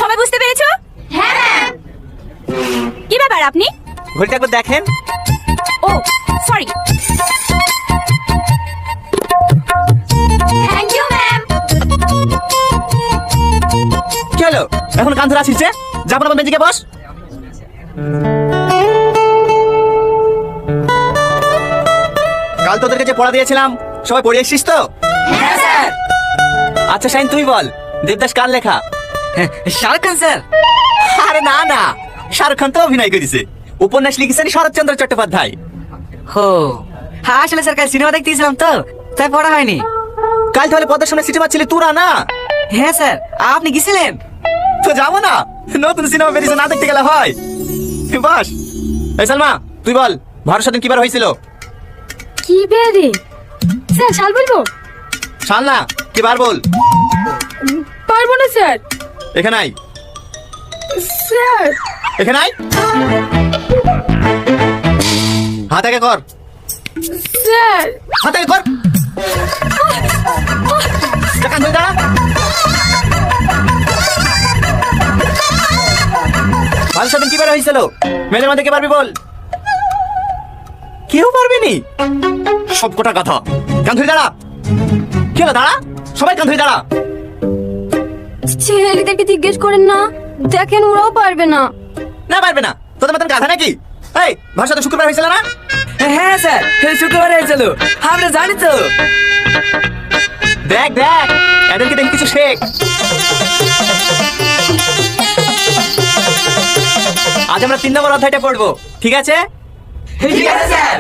সবাই বুঝতে পেরেছো? হ্যাঁ ম্যাম। কি ব্যাপার আপনি? ঘড়িটা একবার দেখেন। ও সরি। Thank you ma'am. কি হলো এখন কান ধরে আসিস যে? যা আপনার বেঞ্চিকে বস। কাল তোদেরকে যে পড়া দিয়েছিলাম সবাই পড়ে এসছিস তো? হ্যাঁ স্যার। আচ্ছা শাইন তুই বল, দেবদাস কার লেখা? শাহরুখ খান স্যার। আরে না না, শাহরুখ খান তো অভিনয় করেছে। উপন্যাস লিখেছেন শরৎচন্দ্র চট্টোপাধ্যায়। হো হ্যাঁ, আসলে স্যার কাল সিনেমা দেখতে গেছিলাম তো, তাই পড়া হয়নি। কাল তাহলে পদ্মার সামনে সিনেমা ছিল তোরা না? হ্যাঁ স্যার, আপনি গেছিলেন? তো যাবো না, নতুন সিনেমা বেরিয়েছে, না দেখতে গেলে হয়? বাস। এই সালমা তুই বল, ভরসা দিন কিবার হয়েছিল? কি বেরে স্যার, শাল বলবো? শাল না, কিবার বল। পারবো না স্যার। এখানে আই, স্যার এখানে আই। হাত আগে কর, স্যার হাত আগে কর। কান ধরে দাঁড়া। ভরসা দিন কিবার হয়েছিল? মেলের মধ্যে কে পারবি বল? কেউ পারবি নি? সব কটা কথা। কান ধরে দাঁড়া। কি হলো দাঁড়া, সবাই কান ধরে দাঁড়া। ছেলেদেরকে জিজ্ঞেস করেন না, দেখেন ওরাও পারবে না। না পারবে না, তোদের মতন গাধা নাকি? এই ভাষা তো শুক্রবার হয়েছিল না? হ্যাঁ স্যার, শুক্রবার হয়েছিল, আমরা জানি তো। দেখ দেখ, এদেরকে দেখি কিছু শেখ। আজ আমরা 3 নম্বর অধ্যায়টা পড়বো, ঠিক আছে? ঠিক আছে স্যার।